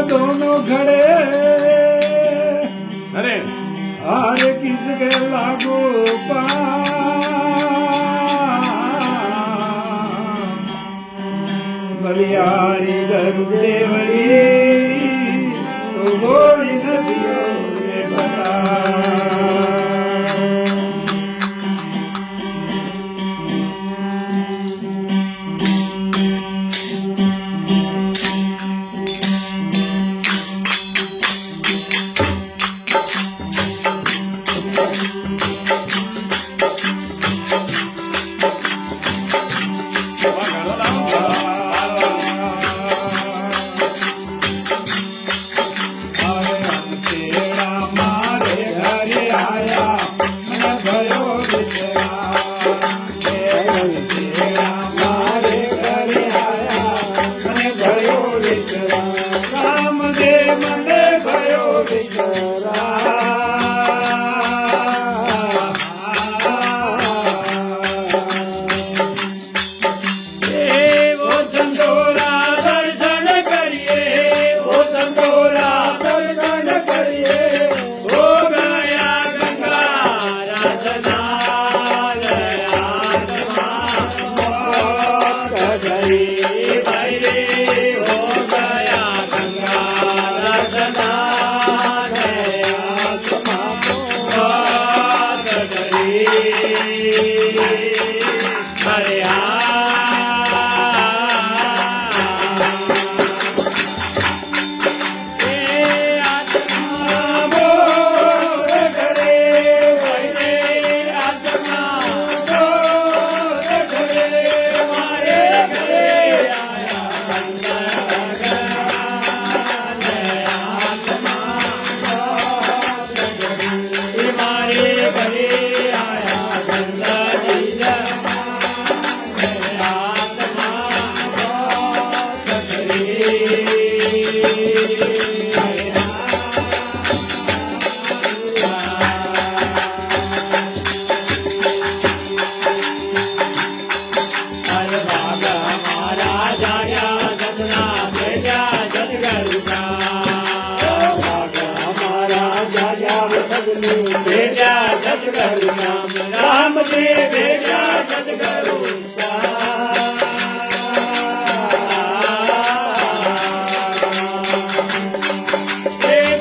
दोनों खड़े अरे हार किसके लागू बलियारी देवरी तो गोरी नदियों ने बता राम जी भेजा सतगुरु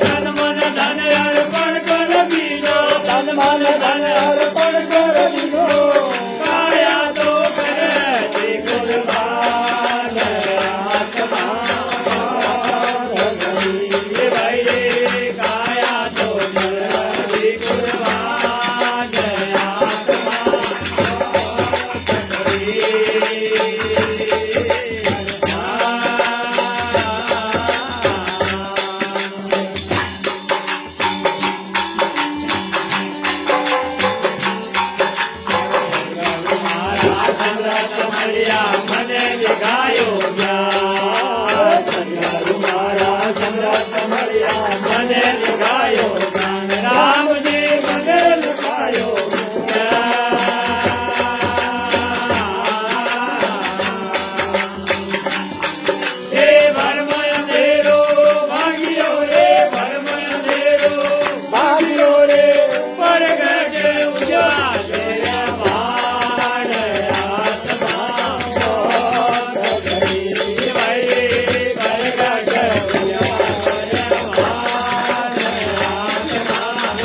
धन मन धन अर्पण कर दीनो धन मन धन अर्पण कर दीनो काया तो करे कुर्बान आत्मा भाई रे काया तो करे कुर्बान સમરથ મળ્યા મને દેખાયો જ્ઞાન સદગુરુ મારા સમરથ મળ્યા મને દેખાયો જ્ઞાન રામજી મને દેખાયો એ ભરમય અંધેરો ભાગ્યો રે ભરમય અંધેરો ભાગ્યો રે પરગટે ઉજાલે વાડ આત્મા મોત કરી ભાઈ પરગટે ઉજાલે વાડ આત્મા મોત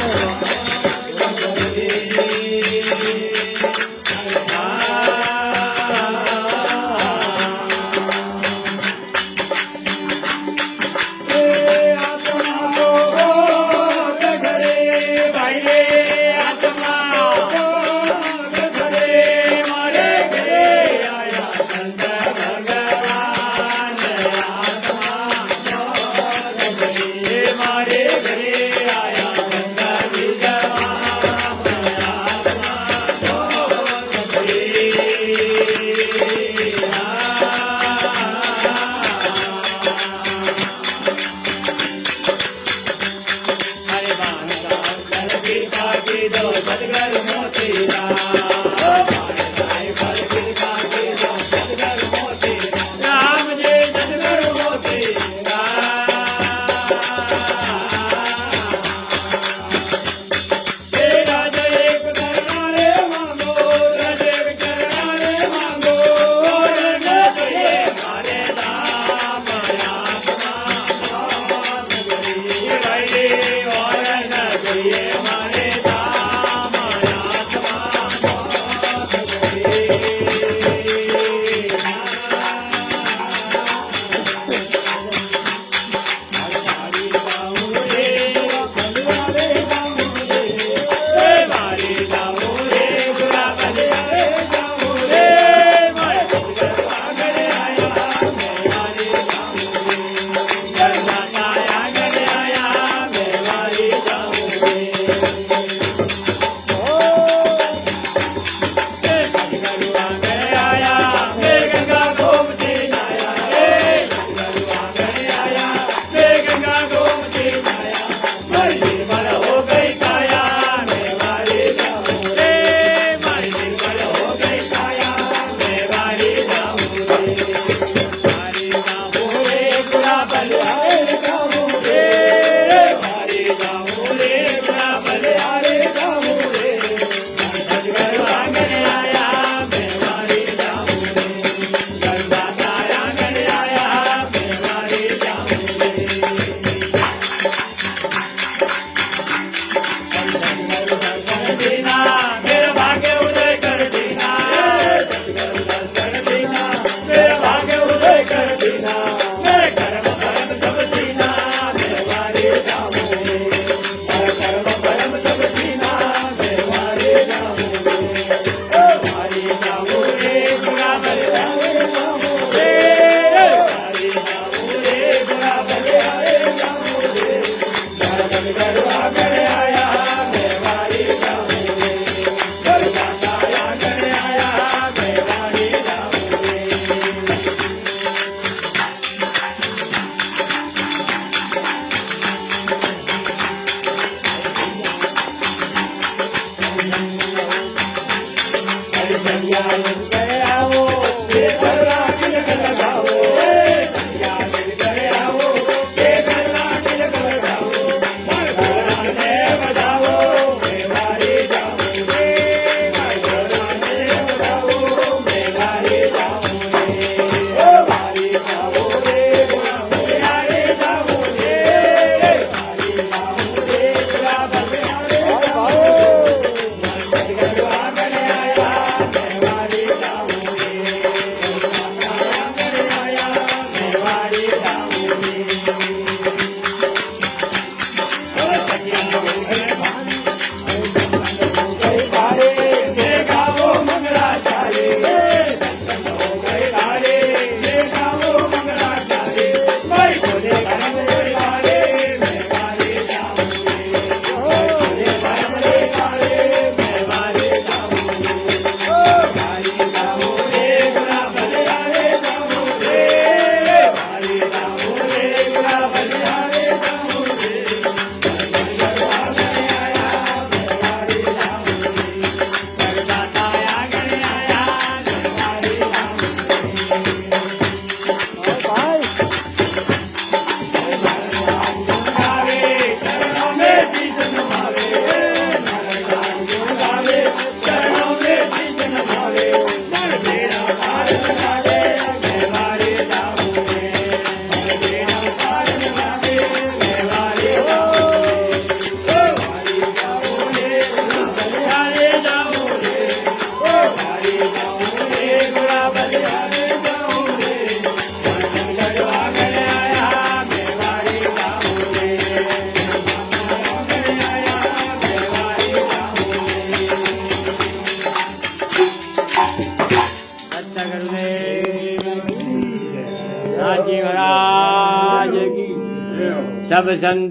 સબ સંતન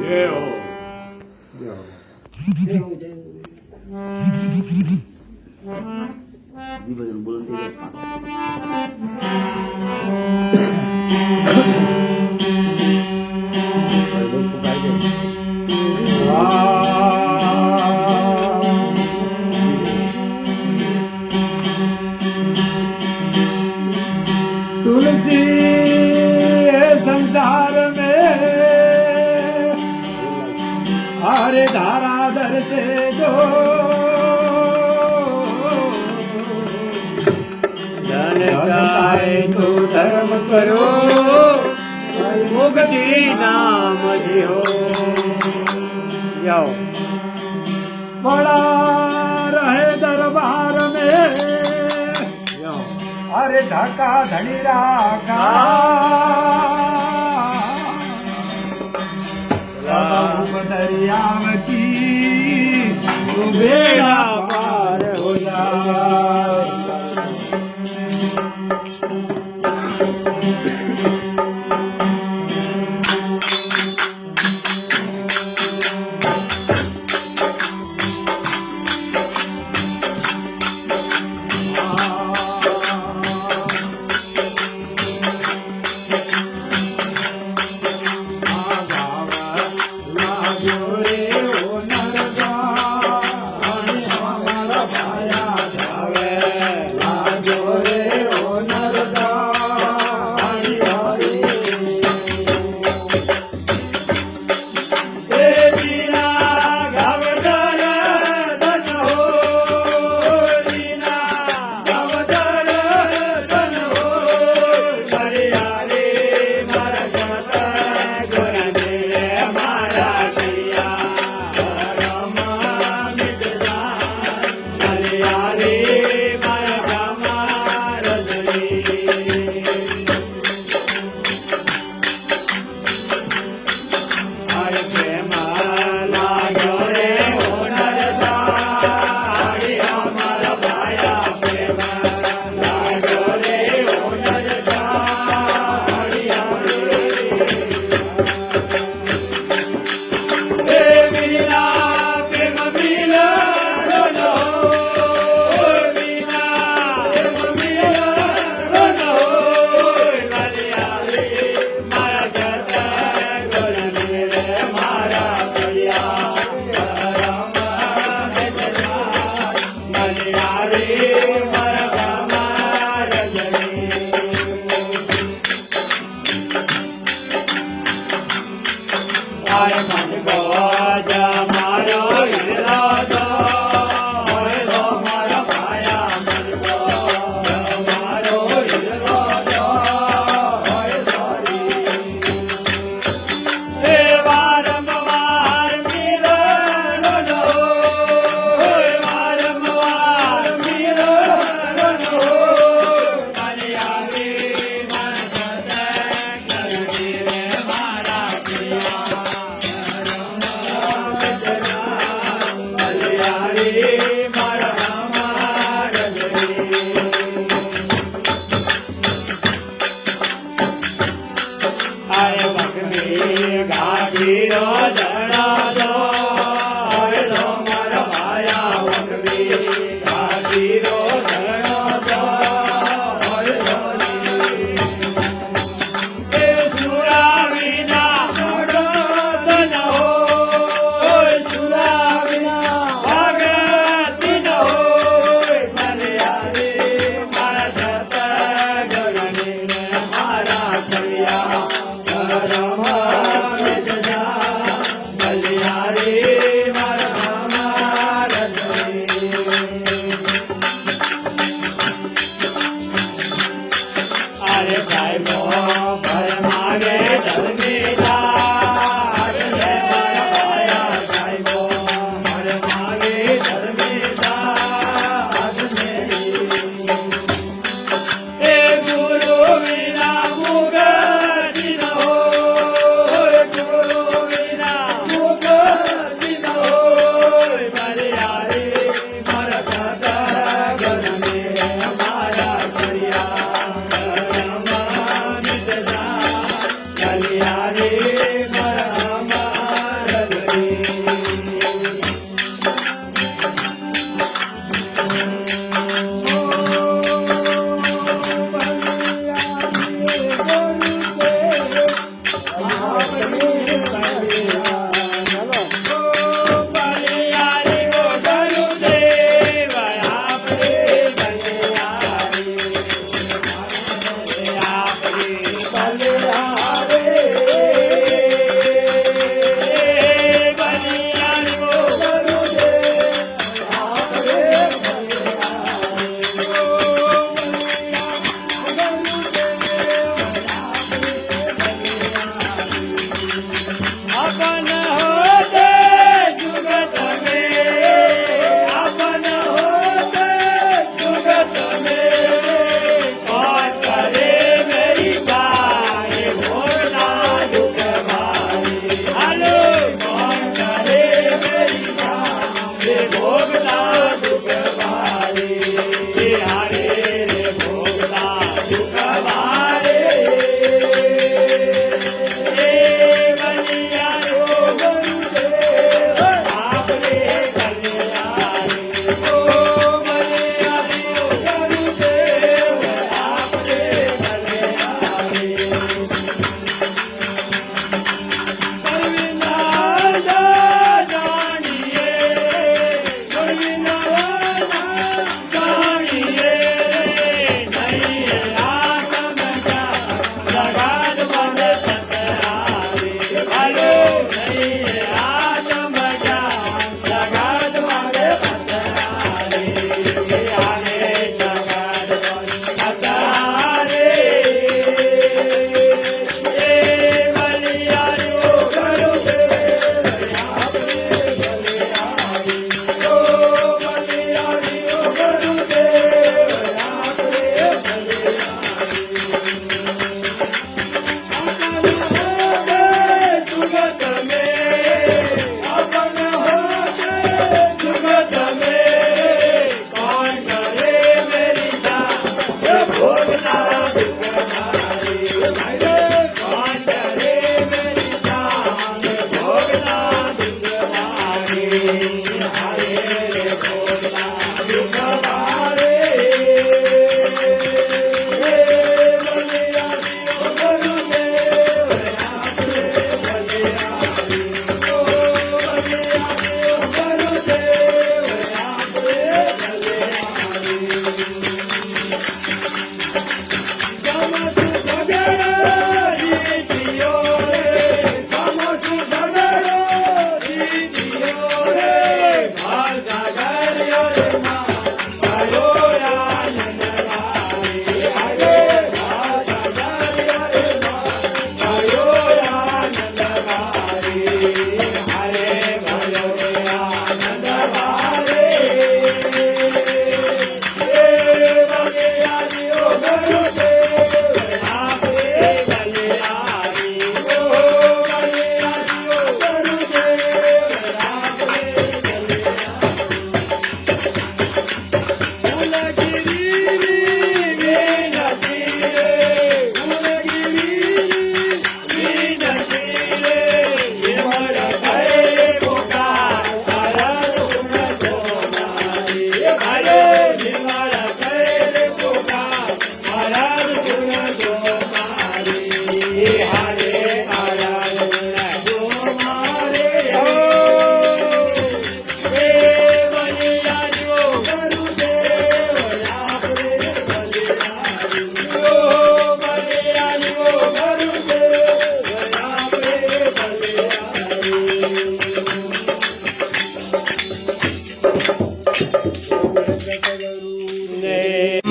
જય હો. तुलसी संसार में हरे धारा दर से दो धन जाए तो धर्म करो मुक्ति नाम जियो. जाओ बड़ा रहे दरबार में अरे ढाका धनी राखा दरियावती बेड़ा पार हो जाए.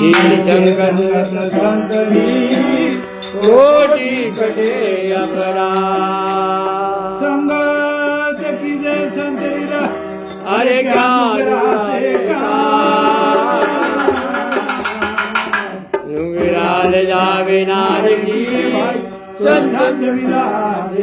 સંગત સંતની કોટી કટે અપરા સંગત કીજે સંતરા અરે વિરાલ જાવે નારકી સંત વિરાજ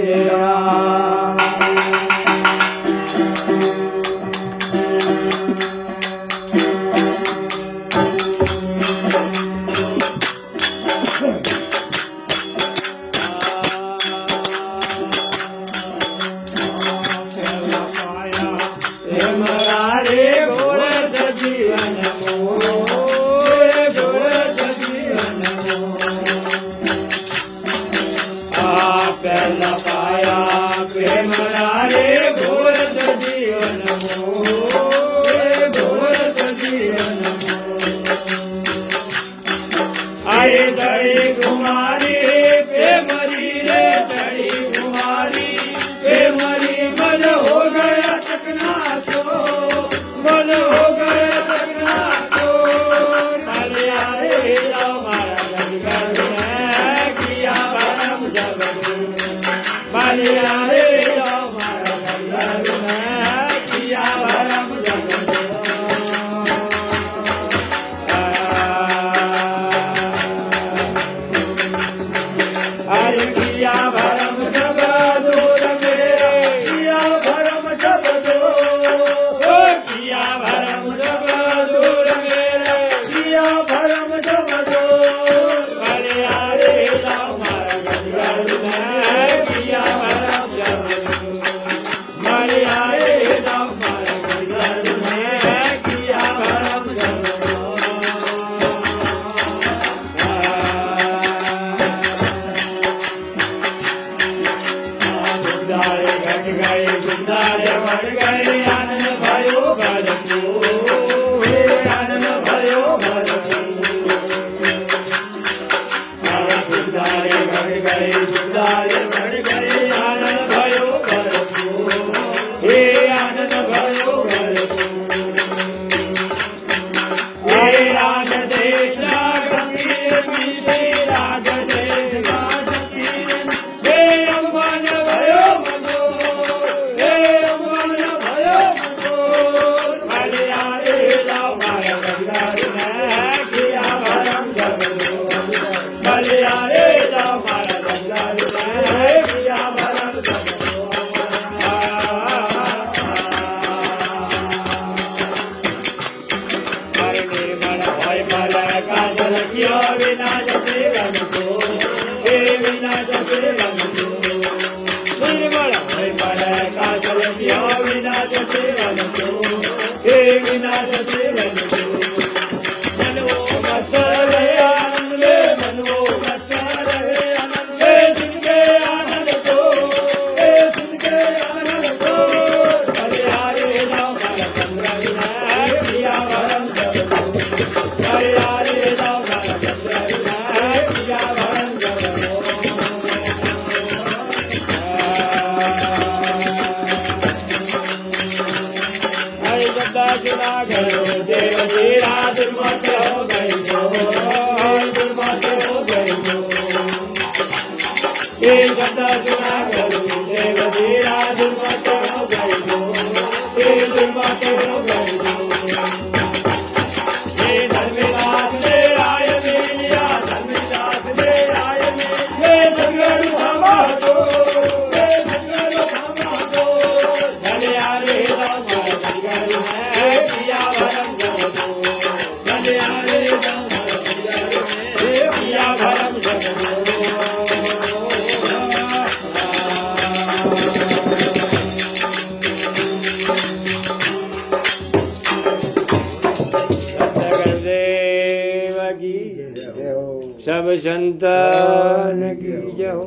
सब संतन की जय हो।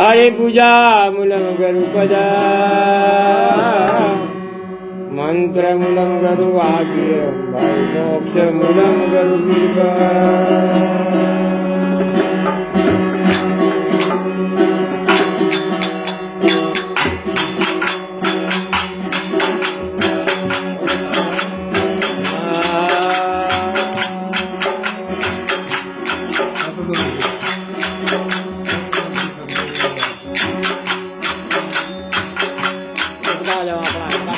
अरे पूजा मूलम गुरु पदा मंत्र मूलम गुरु आज्ञ मोक्ष मूलम गुरु कृपा બધા જાઓ આપણા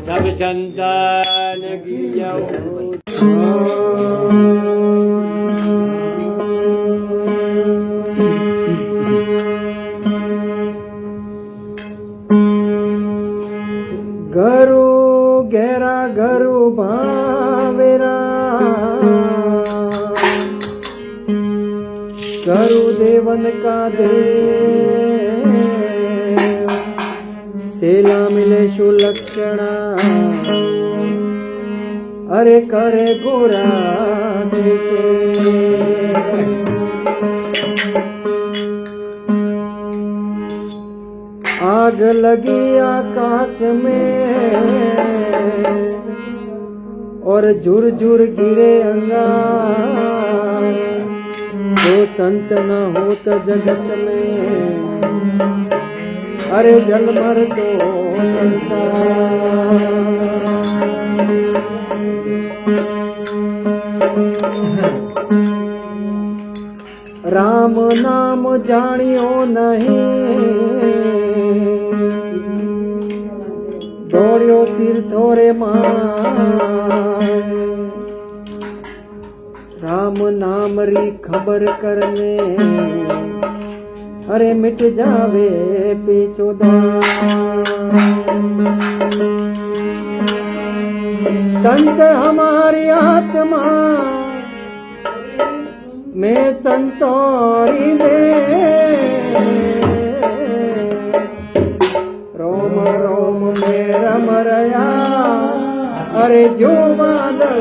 सब संतान की घरु घेरा घरु भावेरा घरु देवन का देव सेला मिले सुलक्षणा अरे करे गोरा देसे आग लगी आकाश में और झुर झुर गिरे अंगार जो संत न होत जगत में अरे जल मर तो संसार राम नाम जानियो नहीं दौड़ियो तीर्थो रे मां राम नाम री खबर करने अरे मिट जावे पिछोदा संत हमारी आत्मा में संतोरी दे रोम रोम में रम रया अरे जो बादल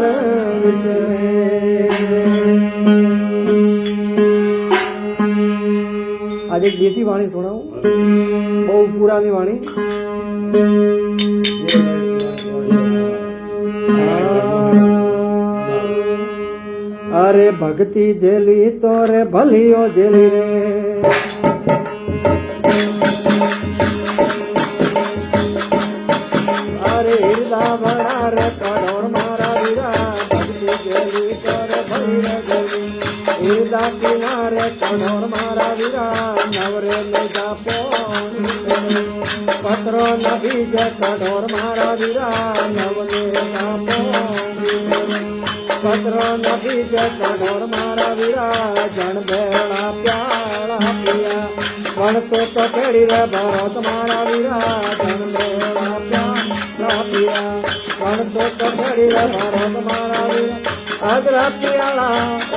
विच में। आज एक देसी वाणी सुनाऊं बहुत पुरानी वाणी। अरे भक्ति जेली तो रे भलियो जेली रे अरे हिरदा भरा रे करोड़ मारा वीरा भक्ति जेली तो रे भलियो जेली हिरदा किनारे करोड़ मारा वीरा नवरे में जा पत्रो न बीज करोड़ मारा वीरा नवरे जा पत्रो न बीज करोड़ मारा वीरा जन बेड़ा प्याला पिया वन तो केड़ी रे भरत मारा वीरा जन बेड़ा प्याला पिया वन तो केड़ी रे भरत मारा वीरा अगरा पियाला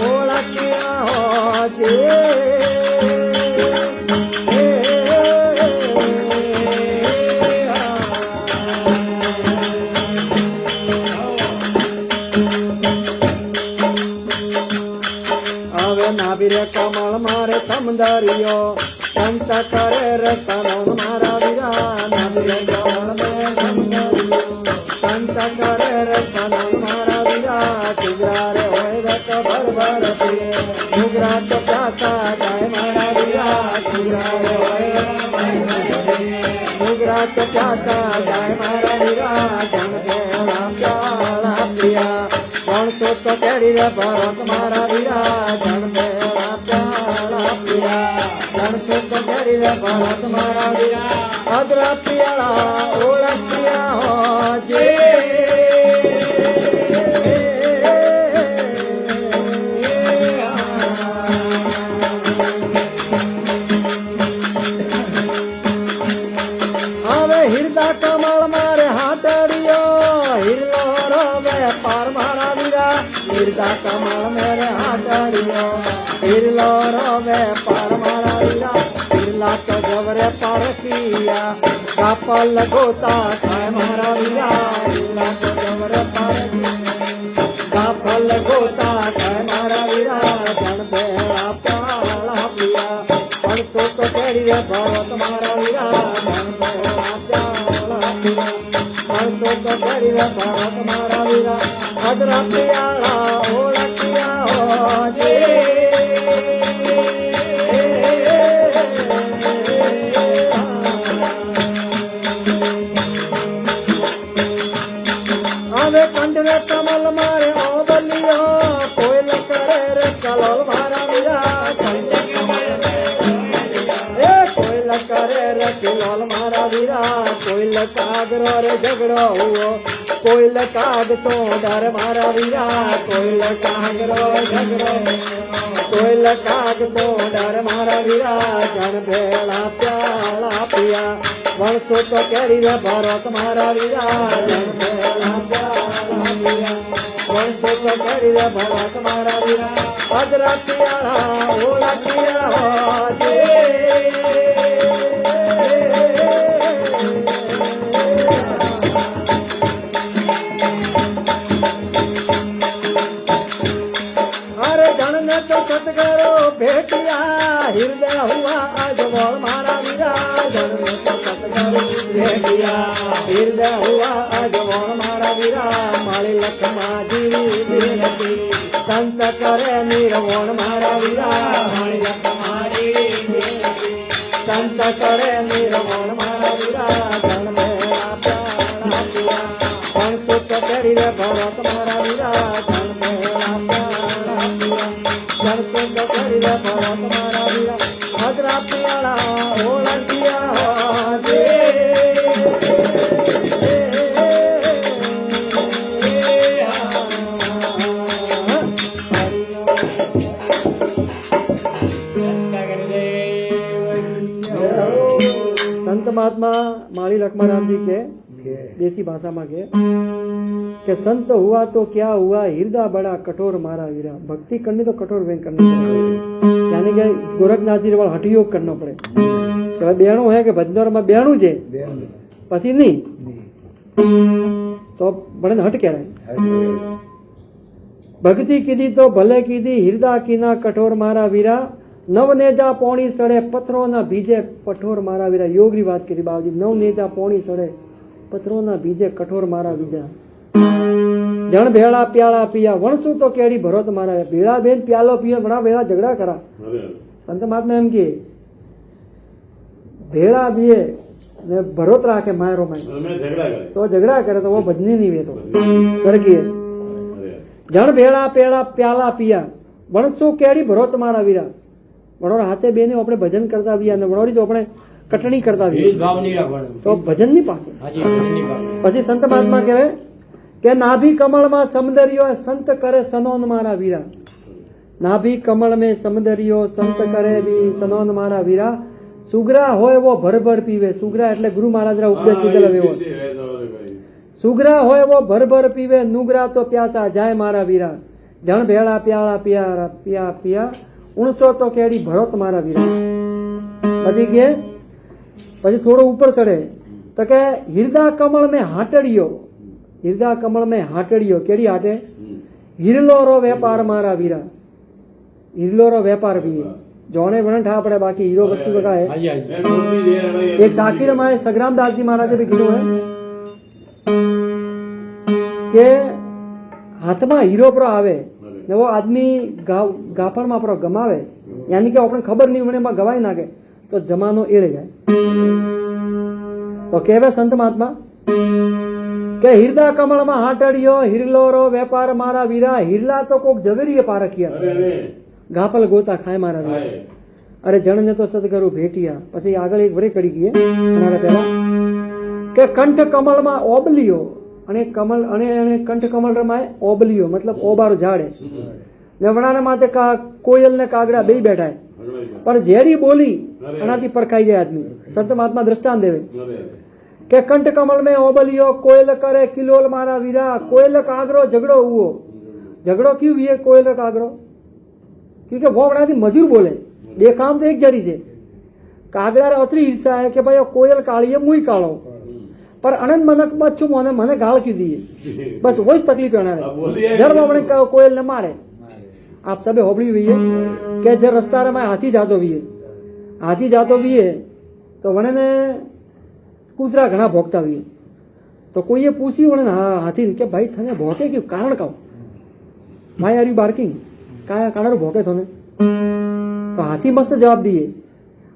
ओला किया हो जे नाभिरे कमल मारे समदरियो संत करे रे करोड़ मारा वीरा नाभिरे कमल में समदरियो संत करे रे करोड़ मारा वीरा टुगरा रे होए रे तो भर भर पिए टुगरा तो जाता जाए मारा वीरा टुगरा रे होए टुगरा तो जाता जाए मारा वीरा जन बेड़ा प्याला पिया कौन तो केड़ी रे भरत मारा वीरा जन बेड़ा प्याला पिया कौन तो केड़ी रे भरत मारा वीरा अदरा पियाला ओला पिया हो जे आवे हिरदा कमल मारे हाटरियो हिरलो रोवे पार मारा वीरा हिरदा कमल मेरे हाटरियो हिरलो रोवे पार मारा वीरा हिरला तो जवरे पार किया कापल गोता खाए मारा वीरा हिरला तो जवरे पार किया कापल गोता खाए मारा वीरा जन बेड़ा प्याला पिया पण तो केड़ी रे भरत मारा वीरा जन बेड़ा प्याला पिया पण तो केड़ी रे भरत मारा वीरा अदरा पियाला ओला किया हो जे आवे कंडरे कमल मारे ओ बलियो कोयल करे रे कलोल मारा वीरा कोयल करे रे कलोल मारा वीरा कोयल कागरो रे झगड़ो हुओ कोयल काग तो डर मारा वीरा कोयल कागरो झगड़ो कोयल काग तो डर मारा वीरा जन बेड़ा प्याला पिया वंशो तो केड़ी रे भरत मारा वीरा जन बेड़ा प्याला पिया वंशो तो केड़ी रे भरत मारा वीरा अदरा पियाला ओला किया हो जे अरे धन ने तो सतगरो भेटिया हृदय हुआ आज बोल मारा वीरा धन ने तो सतगरो भेटिया हृदय हुआ आज बोल मारा वीरा माली लखमा जीवी बिनती संत करे निर्वण मारा वीरा माली लखमा जीवी संत करे निर्वण मारा वीरा धन मेरा प्याला पिया संत करी रे भरत मारा वीरा धन मेरा प्याला पिया संत करी रे भरत मारा वीरा भद्रा पियाला ओला किया जे महात्मा माली लक्ष्मण जी के देसी भाषा में के संत हुआ तो क्या हुआ, हृदय बड़ा कठोर मारा वीरा। भक्ति करनी तो कठोर व्यंग करनी पड़े, यानी कि गोरखनाथ जी वाला हठयोग करना पड़े कि बेणु है कि भजनोर में बेणु जे पसी नहीं तो बड़े हट कह रहे। भक्ति कीधी तो भले कीधी, हृदय कीना कठोर मारा वीरा। नव नेजा पौणी सड़े, पत्थरों ना बीजे कठोर मारा वीरा। योग री बात करी बाबूजी, नव नेजा पौणी सड़े, पत्थरों ना बीजे कठोर मारा वीजा। जन भेड़ा प्याला पिया, वणसू तो केड़ी भरोत मारा। भेड़ा बेन प्यालो पिया, बड़ा भेड़ा झगड़ा करा। संत महात्मा एम के भेड़ा पिए ने भरोत राखे मायरो में तो झगड़ा करे तो वो भजनी नहीं वे तो स्वर्गीय। जन भेड़ा पेड़ा प्याला पिया, वणसू केड़ी भरोत मारा वीरा। वणोर हाथे बेने अपने भजन करता भी અને વણોરી જો આપણે કટણી કરતા भी તો ભજન નહીં પાકે। પછી સંત મહાત્મા કહેવે કે નાભી કમળમાં સમદરિયો સંત કરે સનોન મારા વીરા। નાભી કમળ में સમદરિયો સંત કરે વી સનોન મારા વીરા। સુગરા હોય वो ભર ભર પીવે। સુગરા એટલે ગુરુ મહારાજના ઉપદેશ લીધેલા એવો। સુગરા હોય वो ભર ભર પીવે, નુગરા તો પ્યાસા જાય મારા વીરા। જણ ભેળા પ્યાળા પિયા પિયા પિયા, ઉણસો તો કેડી ભરોત મારા વીરા। પછી કે પછી થોડો ઉપર ચડે તો કે હૃદય કમળ में હાટડીયો। હૃદય કમળ में હાટડીયો કેડી હાટે, હિરલો રો વેપાર મારા વીરા। હિરલો रो व्यापार भी जोने वर्ण ठा पड़े, बाकी हीरो वस्तु का है। एक साकिर में सग्राम दास जी महाराज भी कीधुं है के हाथ में हीरो पर आवे ने वो आदमी गाफण में पर गमावे, यानी कि अपने खबर नहीं होने में गवाई नाखे तो जमानो एड़े जाए। तो कहवे संत महात्मा के हृदय कमल में हाटड़ियो, हिरलो रो व्यापार मारा वीरा। हिरला तो कोक जवेरी पारखिया, गाफल गोता खाए मारा वीरा। अरे जन ने तो सदगुरु भेटिया। पछी आगळ एक वरी कड़ी गई अने पहेला के कंठ कमल में ओबलियो, अने कमल अने कंठ कमल रमाय ओबलियो मतलब ओबारो झाड़े ने वणाने माथे का कोयल ने कागड़ा बेई बैठा है, पर जेरी बोली अनाथी परखाई जाए आदमी। संत महात्मा दृष्टांत देवे के कंठ कमल में ओबलियो, कोयल करे किलोल मारा वीरा। कोयल कागरो झगड़ो हुओ। झगड़ो क्यों हुए कोयल कागरो? क्योंकि वो वणाथी मजूर बोले, देखाम तो एक जड़ी से। कागड़ा रे अतरी ईर्षा है कि भाई कोयल काली है मुई कालो, पर अनंत मनक बच्चू मोने मने गाल क्यों दिए? बस वही तकलीफ है। जब अपने कोयल ने मारे, आप सबे होबड़ी हुई है कि जब रस्ता रे में हाथी जातो भी है, हाथी जातो भी है तो वने ने कूतरा घना भोगता भी है। तो कोई ये पूछी वने हाथी के भाई थने भोगे क्यों, कारण का भाई आर यू बार्किंग, क्या कारण भोगे थने? तो हाथी मस्त जवाब दिए।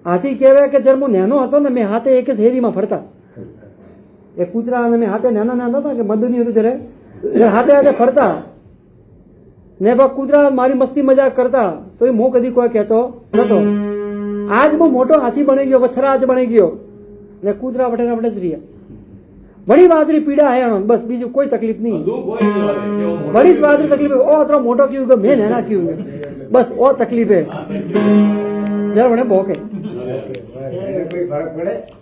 हाथी कहे कि जब मैं नैनो हतो ने मैं हाथे एक हेरी में फरता, एक कूतरा ने मैं हाथे नाना नाना था कि मद नहीं होती जरे हाथे हाथे फरता ने बा कूतरा मारी मस्ती मजाक करता तो ये मो कदी कोई कहतो नतो। आज वो मोटो हाथी बने गयो, वछरा आज बने गयो ने कूतरा वटेरा वटे ज रिया। बड़ी वादरी पीड़ा है बस, बीजू कोई तकलीफ नहीं। बड़ी वादरी तकलीफ है, ओ अतरो मोटो क्यों गयो, मैं नाना क्यों गयो, बस ओ तकलीफ है। जरा बने भोके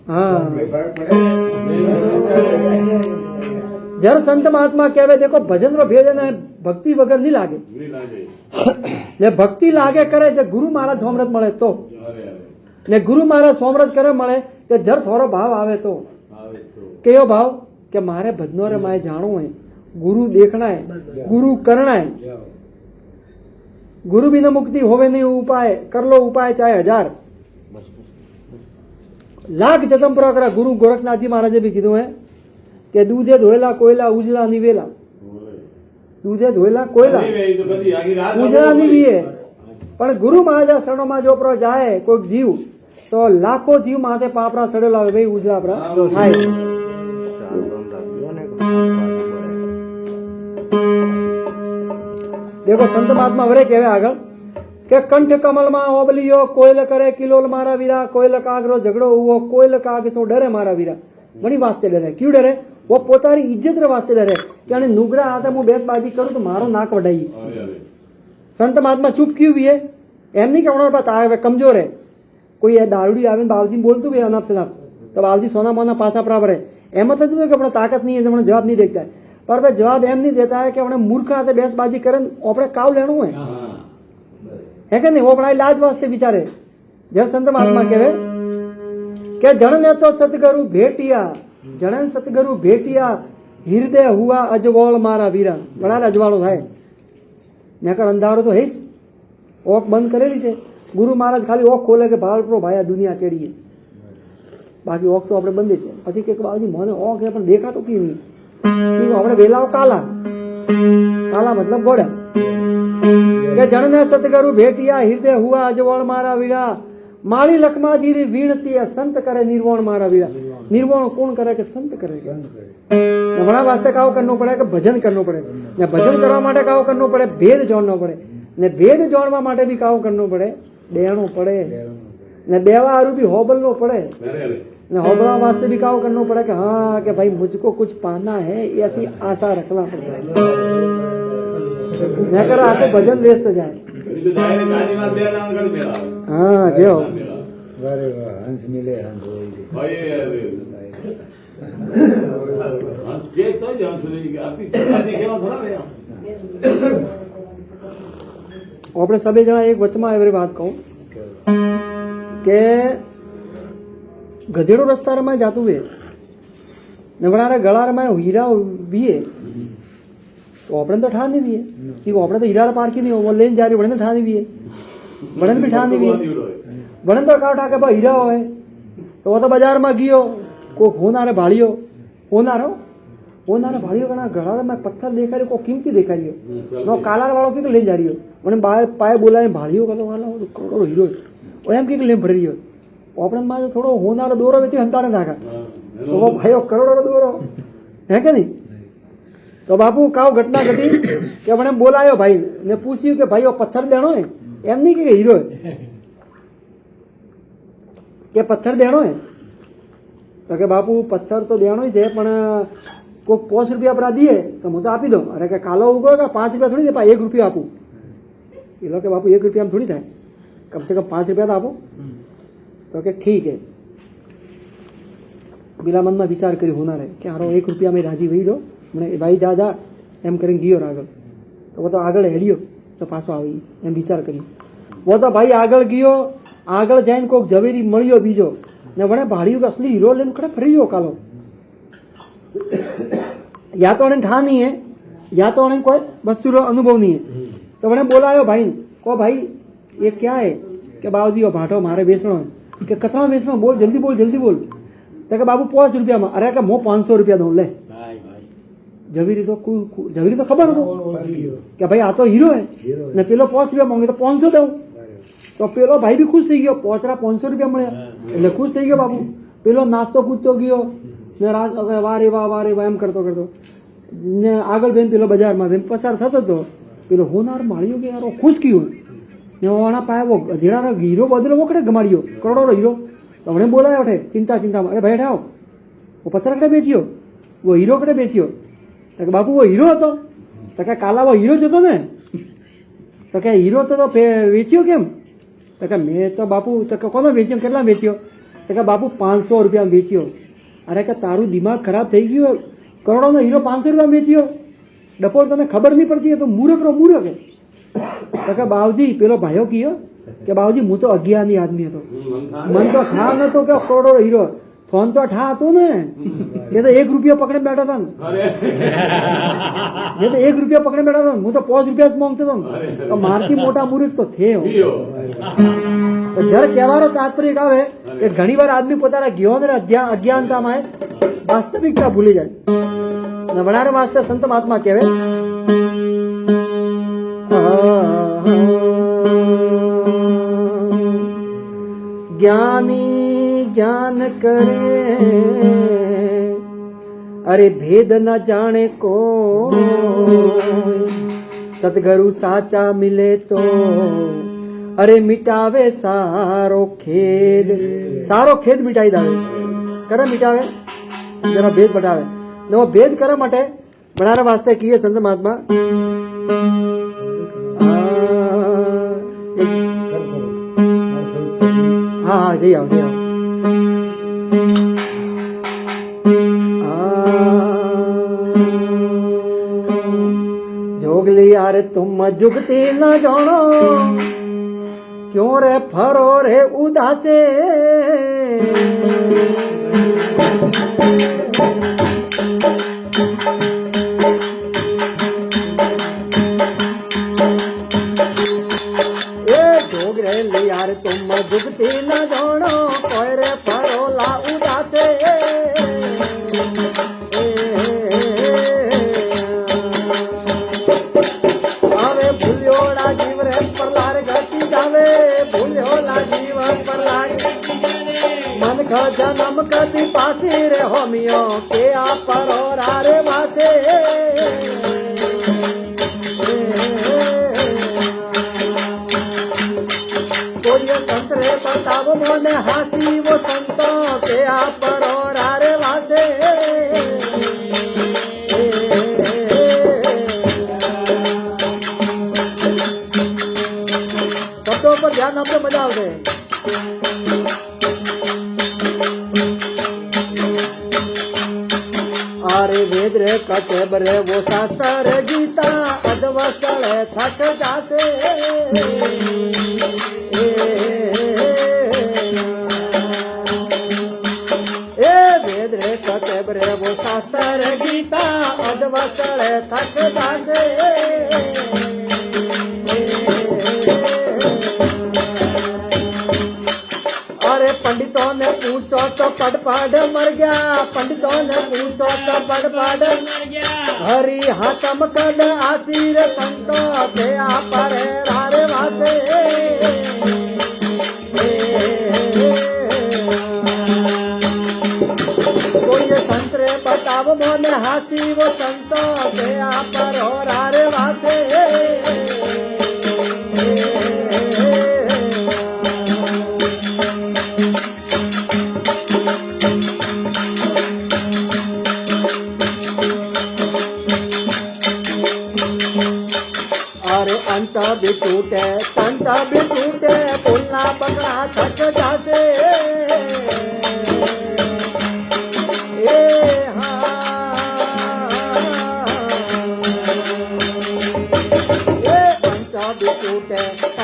हाँ। जर संत महात्मा कहवे देखो भजन रो भेद है भक्ति वगर नहीं लागे। ने भक्ति लागे करे जब गुरु महाराज सोमरथ मळे तो, ने गुरु महाराज सोमरथ करे मळे कि जर थोड़ो भाव आवे तो। कयो भाव कि मारे भजनो रे माए जाणो है, गुरु देखना है, गुरु करना है। गुरु बिना मुक्ति होवे नहीं उपाय, कर लो उपाय चाहे 1000 लाख जतन पूरा करा। गुरु गोरखनाथ जी महाराजे भी कीधुं है कि दूधे धोएला कोयला उजला निवेला। दूधे धोएला कोयला उजला निवीए, पण गुरु महाराजा शरणों में जो प्रो जाए कोई जीव तो लाखों जीव माथे पापरा सड़ेला भाई उजला परा थाय। देखो संत महात्मा वरे कहवे आगळ के कंठ कमल में ओबलियो, कोयल करे किलोल मारा वीरा। कोयल कागरो झगड़ो हुओ, कोयल काग सो डरे मारा वीरा। वणी वास्ते डरे, क्यों डरे? वो पोतानी इज्जत रे वास्ते डरे कि आने नुगरा हाथे मु बेतबाजी करूं तो मारो नाक वडाई। संत महात्मा चुप क्यों भी है? एम नहीं कि उन्होंने पास आवे कमजोर है। कोई दारूडी आवे बाबूजी बोलतुं भी अनाप शनाप तो बाबूजी सोना मोना पासा बराबर है एम थ कि अपने ताकत नहीं है तो जवाब नहीं देखता है पर भाई जवाब एम नहीं देता है कि अपने मूर्ख हाथे बेसबाजी करे अपने काव लेणु है कि नहीं वो अपना इलाज वास्ते विचारे जब संत महात्मा कहे કે જણને તો સતગુરુ ભેટિયા જણન સતગુરુ ભેટિયા હૃદય હુઆ અજવાળ મારા વીરા બડા અજવાળો થાય નકર અંધારો તો હે જ ઓખ બંધ કરેલી છે ગુરુ મહારાજ ખાલી ઓખ ખોલે કે ભાળપ્રો ભાઈ આ દુનિયા કેડીએ બાકી ઓખ તો આપણે બંધી છે પછી કે બાબુજી મને ઓખ છે પણ દેખાતો કેમ નહીં આપણે વેલાઓ કાલા કાલા મતલબ ગોડા કે જણને સતગુરુ ભેટિયા હૃદય હુઆ અજવાળ મારા વીરા मारी लखमाधीरी वीणती संत करे निर्वाण मारा वीरा निर्वाण कौन करे के संत करे घणा वास्ते काव करनो पड़े के भजन करनो पड़े ने भजन करवा माटे काव करनो पड़े भेद जाणनो पड़े ने भेद जाणवा माटे भी काव करनो पड़े देणो पड़े ने देवा हारू भी होबलनो पड़े ने होबला वास्ते भी काव करनो पड़े कि हाँ कि भाई मुझको कुछ पाना है ऐसी आशा रखना पड़ता है न कर आते भजन व्यस्त जाए हाँ जो वारे वाह हंस मिले हंस આપણે સબે જણા એક વચમાં એવી વાત કહું કે ગધેડો રસ્તામાં જાતું હોય નવડારે ગળારમાં હીરા વીએ तो अपने तो ठान नहीं कि अपने तो हीरा पार की नहीं हो वो लेन जा रही बड़े तो ठान भी है बड़े भी ठान भी है बड़े तो काव ठाके भाई हीरा हो तो वो तो बाजार में गियो को होनारे भाड़ियो होनारो भाड़ियो कना गड़ा में पत्थर देखा रही को कीमती देखा रही हो नो काला वालों की ले जा रही हो उन्हें पाए बोला भाड़ियो का वाला करोड़ो हीरो वो एम की ले भर रही हो अपने में थोड़ो होनारो दोरो वेती हंताने नाखा तो वो भाईओ करोड़ो दोरो है कि नहीं तो बापू काव घटना घटी कि अपने बोलायो भाई ने पूछ्યું કે ભાઈ પથ્થર દેણો હે એમ નહીં કે હીરો કે પથ્થર દેણો હે તો કે બાપુ પથ્થર તો દેણો છે પણ કોક 5 રૂપિયા આપડા દીએ તો હું તો આપી દઉં અરે કે કાલો ઉગો કે 5 રૂપિયા થોડી દે પા 1 રૂપિયા આપું એ લોકો બાપુ 1 રૂપિયા થોડી થાય કમ સે કમ 5 રૂપિયા તો આપો તો કે ઠીક હે बिला मन में विचार करी होना रहे कि हारो 1 રૂપિયા में राजी वही दो मैंने भाई जा जा एम करें गयो आगळ तो वो तो आगळ हेड़ियो तो पासो आई एम विचार करी वो तो भाई आगळ गयो आगळ जाइन कोक झवेरी मळियो बीजो ने वणे भाड़ियो का असली हीरो लेन खड़े फरियो कालो या तो ने ठा नहीं है या तो ने कोई वस्तु रो अनुभव नहीं है तो वणे बोलायो भाई को भाई ये क्या है कि बाबूजी ओ भाटो मारे बेचणो है कि कतरा बेचणो बोल जल्दी बोल तो के बाबू 5 રૂપિયા में अरे के मो 500 રૂપિયા दो ले झवेरी तो खबर हो कि भाई आ तो हीरो है ने पेलो 5 રૂપિયા मांगे तो 500 दऊ तो पेलो भाई भी खुश थी गयो पोचरा 500 રૂપિયા મળ્યા એટલે खुश થઈ ગયો बाबू पेलो नाचतो कूदतो गयो ने वारे वाह एम करतो ने આગળ બેન પેલો બજારમાં બેન પસાર થતો તો પેલો હોનાર માળ્યો કે યાર खुश क्यों ने ओना पाए वो गधेड़ा हीरो बदलो वकड़े गमाड़ियो करोड़ो हीरो तो हमने बोलाया उठे चिंता में अरे भाई ठाओ वो पत्थर कड़े बेचियो वो हीरो कड़े बेचियो तो बापू वो हीरो હતો તો કે કાલા वो हीरो જ હતો ને તો કે हीरो તો વેચ્યો કેમ તો કે મેં તો બાપુ તો કે કોનો વેચ્યો કેટલા વેચ્યો તો કે બાપુ 500 રૂપિયા વેચ્યો અરે કે તારું દિમાગ ખરાબ થઈ ગયું કરોડોનો હીરો 500 રૂપિયા વેચ્યો ડફોળ તને ખબર નહીં પડતી તો મૂર્ખ હે તો કે બાવજી પેલો ભાઈઓ કયો કે બાવજી હું તો અગિયારની આદમી હતો મન તો ઠા નતો કે કરોડો હીરો फोन तो ठा હતો ને ये तो 1 રૂપિયા પકડે બેઠા હતા ये तो 1 રૂપિયા પકડે બેઠા હતા હું તો 5 રૂપિયા જ માંગતો હતો તો મારથી મોટા મૂર્ખ તો થયો તો જ્યારે કહેવાનો તાત્પર્ય આવે કે ઘણીવાર આદમી પોતાના જ્ઞાન અને અજ્ઞાનતામાં વાસ્તવિકતા ભૂલી જાય અને વણારે વાસ્તે સંત મહાત્મા કહેવે ज्ञानी ज्ञान करे अरे भेद न जाने को सतगुरु साचा मिले तो अरे मिटावे सारो खेद मिटाई दावे करे मिटावे जरा भेद बटावे ने वो भेद करे माटे बनारा वास्ते किए संत महात्मा हाँ हाँ जय आओ जोगली यार तुम जुगती न जानो क्यों रे फरो रे उदासे यार तुम जुगती न जानो कोई रे फरोला उदासे आवे भूल्योड़ा जीव रे परलार गति जावे भूल्योला जीव परलार मन का जन्म कति पासी रे होमियो के आ परोरा रे वासे संतरे बताओ मोने हाथी वो संतों के आप परोरा रे वासे शब्दों पर ध्यान आपको मजा आओ दे आरे वेद रे कटे बरे वो शास्त्र गीता अधवसल थक जाते वेद रे कटे बरे वो शास्त्र गीता अधवसल थक जाते अरे पंडितों ने पूछो तो पढ़ पढ़ मर गया पंडितों ने पूछो तो पढ़ पढ़ मर गया हरी हाथम कद आशीर संतो के आप रे रारे वासे कोई संतरे बताव मोने हाथी वो संतो के आप रो रारे वासे अरे अंत भी टूटे संत भी टूटे पुलना पकड़ा थक जाते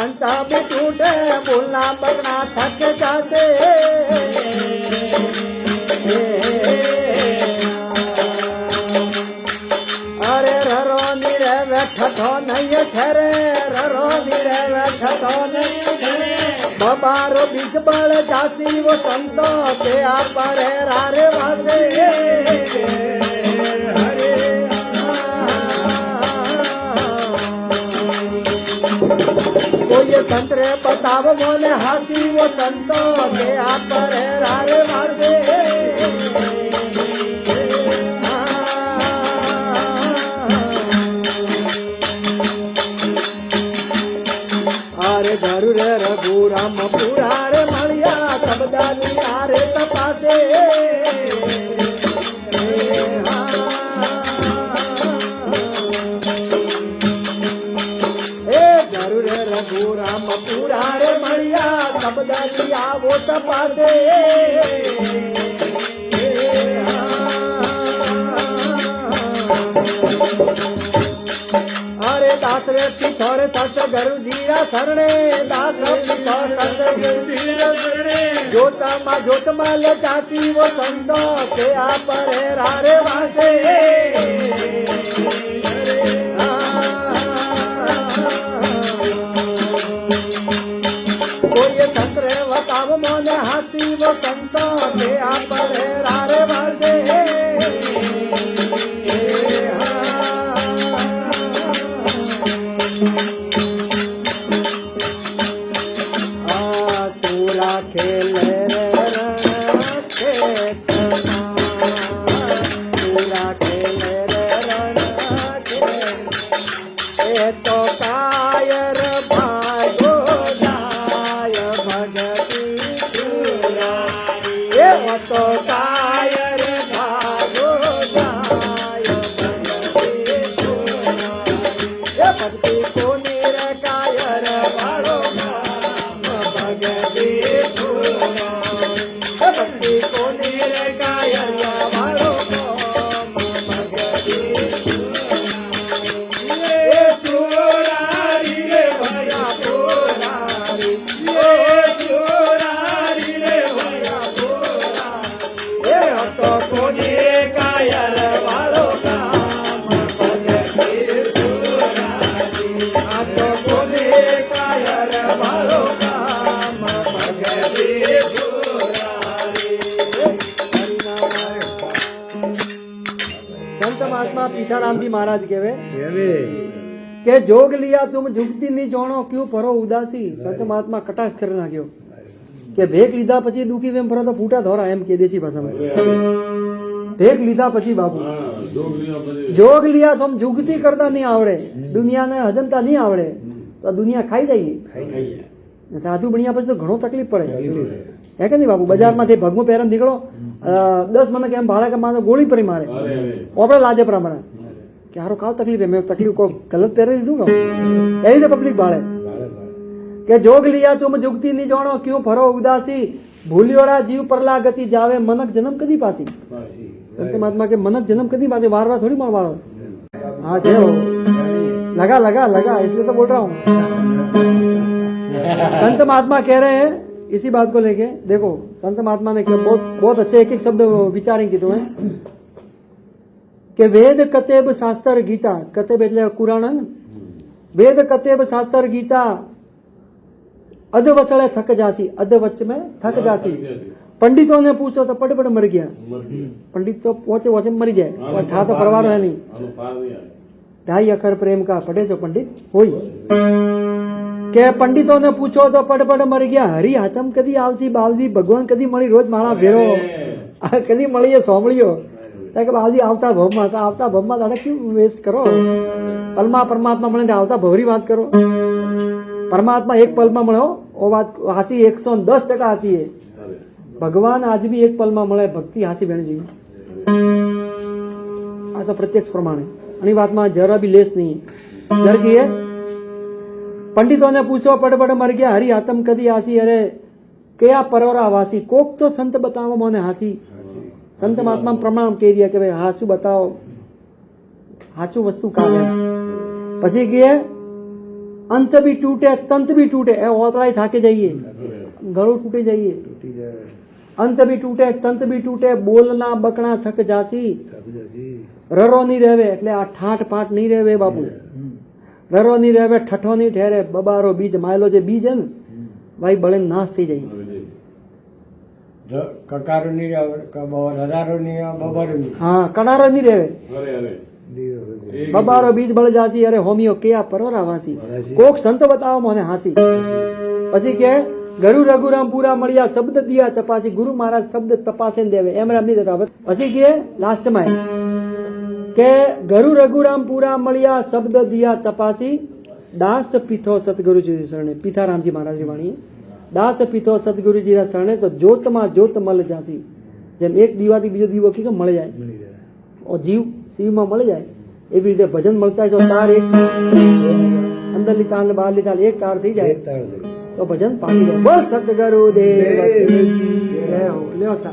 अंत भी टूटे पुलना पकड़ा थक जाते अरे ररो निरे बैठो नहीं ठहरे ररो निरे बैठो नहीं ठहरे बाबारो बीच बड़ जाती वो संतो के आप रे रारे वासे कोई संतरे बताव मोने हाथी वो संतो के आप रे रारे वासे अरे धरु रे रघुराम पूरा रे मलिया सब दानिया रे तपासे धरु रे रघुराम पूरा रे मलिया सब दानिया वो तपासे अरे दास रे पिछोर सस गरु जीरा सरणे दास रे पिछोर सस गरु जीरा सरणे जोत माल जाती वो संतो के आप रे रारे वासे कोई संतरे बताव मोने हाथी वो संतो के आप रे रारे वासे खेल पूरा खेल तो कायर भागो जाय भगती तो कायर भागो जाय भगती को निर कायर भागो भगती भक्ति को निर कायर भागो भगती આ તો કોને કાયર વાળો કામ ભગતી संत महात्मा पीठाराम जी महाराज कहवे के जोग लिया तुम जुगती नहीं जानो क्यों परो उदासी संत महात्मा कटाक्ष कर नाख्यो के भेग लीधा पछी दुखी वेम फरो तो फूटा धोरा एम के देसी भाषा में भेग लीधा पछी बाबू जोग लिया तुम जुगती करता नहीं आवड़े दुनिया ने हजमता नहीं आवड़े तो दुनिया खाई जाइए साधु बनिया પછી તો ઘણો તકલીફ પડે હે કે નહીં બાબુ બજારમાં થી ભગમો પહેરન નીકળો 10 મને કેમ ભાડે કે માનો ગોળી પરી મારે ઓપરે લાજે પ્રમાણે કે હારો કાવ તકલીફ હે મેં તકલીફ को गलत પહેરી દીધું કે એવી તો પબ્લિક ભાડે કે જોગ लिया तुम जुगती नहीं जानो क्यों फरो उदासी भूलियोड़ा जीव परला गति जावे मनक जन्म कदी पासी संत महात्मा के मनक जन्म कदी पासी वारवा थोड़ी मरवारो हाँ जो लगा लगा लगा इसलिए तो बोल रहा हूँ संत महात्मा कह रहे हैं इसी बात को लेके देखो संत महात्मा ने बहुत बहुत अच्छे एक एक शब्द विचारें की तुम्हें कि वेद कतेब शास्त्र गीता कतेब એટલે કુરાન ને વેદ કतेब शास्त्र गीता अध वसले थक जासी अध वच में थक जासी पंडितों ने पूछो तो पट मर गया पंडित तो पहुंचे पहुंचे मरी जाए और था तो परवार है नहीं 2.5 अक्षर प्रेम का पढ़े जो पंडित होई के पंडितों ने पूछो तो पट मर गया हरी हाथम कदी आवसी बावजी भगवान कदी मળી રોજ માળા ભેરો કદી મળીએ સોમળીઓ કે બાવજી આવતા ભવમાં તારે ક્યું વેસ્ટ કરો પલમાં પરમાત્મા મળે તો આવતા ભવરી વાત કરો પરમાત્મા એક પલમાં મળ્યો ઓ વાત હાસી 110% હાસી है भगवान आज भी एक पल में મળે भक्ति हासी बहन जी आ तो प्रत्यक्ष प्रमाण है अनी बात में जरा भी लेस नहीं है जर की है पंडितों ने पूछो पट मर गया हरी आत्म कदी हासी अरे क्या परोरा वासी कोक तो संत बताओ मोने हासी संत महात्मा प्रमाण कह दिया कि भाई हासू बताओ हाचू वस्तु का है પછી કે अंत भी टूटे तंत भी टूटे ओतराई थाके जाइए गळું टूटे जाइए अंत भी टूटे तंत भी टूटे बोलना बकना थक जासी ररो नहीं रहवे એટલે આ ઠાઠ પાઠ नहीं रहवे बाबू ररो नहीं रहवे ठठो नहीं ठहरे बबारो बीज मायलो जे बीज है ने भाई बळे नाश થઈ જાય કકારો નહીં હરારો નહીં બબારો નહીં हाँ कडारो नहीं रहवे बबारो बीज बळ जासी अरे होमियो के परोरा वासी कोक संत बताओ मोने हासी પછી કે गुरु रघुराम पूरा मळिया शब्द दिया तपासी गुरु महाराज शब्द तपासे देवे एम राम नहीं देता પછી કે लास्ट में के गुरु रघुराम पूरा मळिया शब्द दिया तपासी दास पीथो सतगुरु जी शरणे पीठाराम जी महाराज की वाणी दास पीथो सतगुरु जी शरणे तो जोत में जोत मल जासी जेम एक दीवा थी बीजो दीवो की मळी जाए और जीव शिव में मळी जाए एवी रीते भजन मळता है तार एक अंदर ली तार बाहर ली तार एक तार थी जाए तो भजन पानी बोल सतगुरु देव की जय हो ल्यो सा।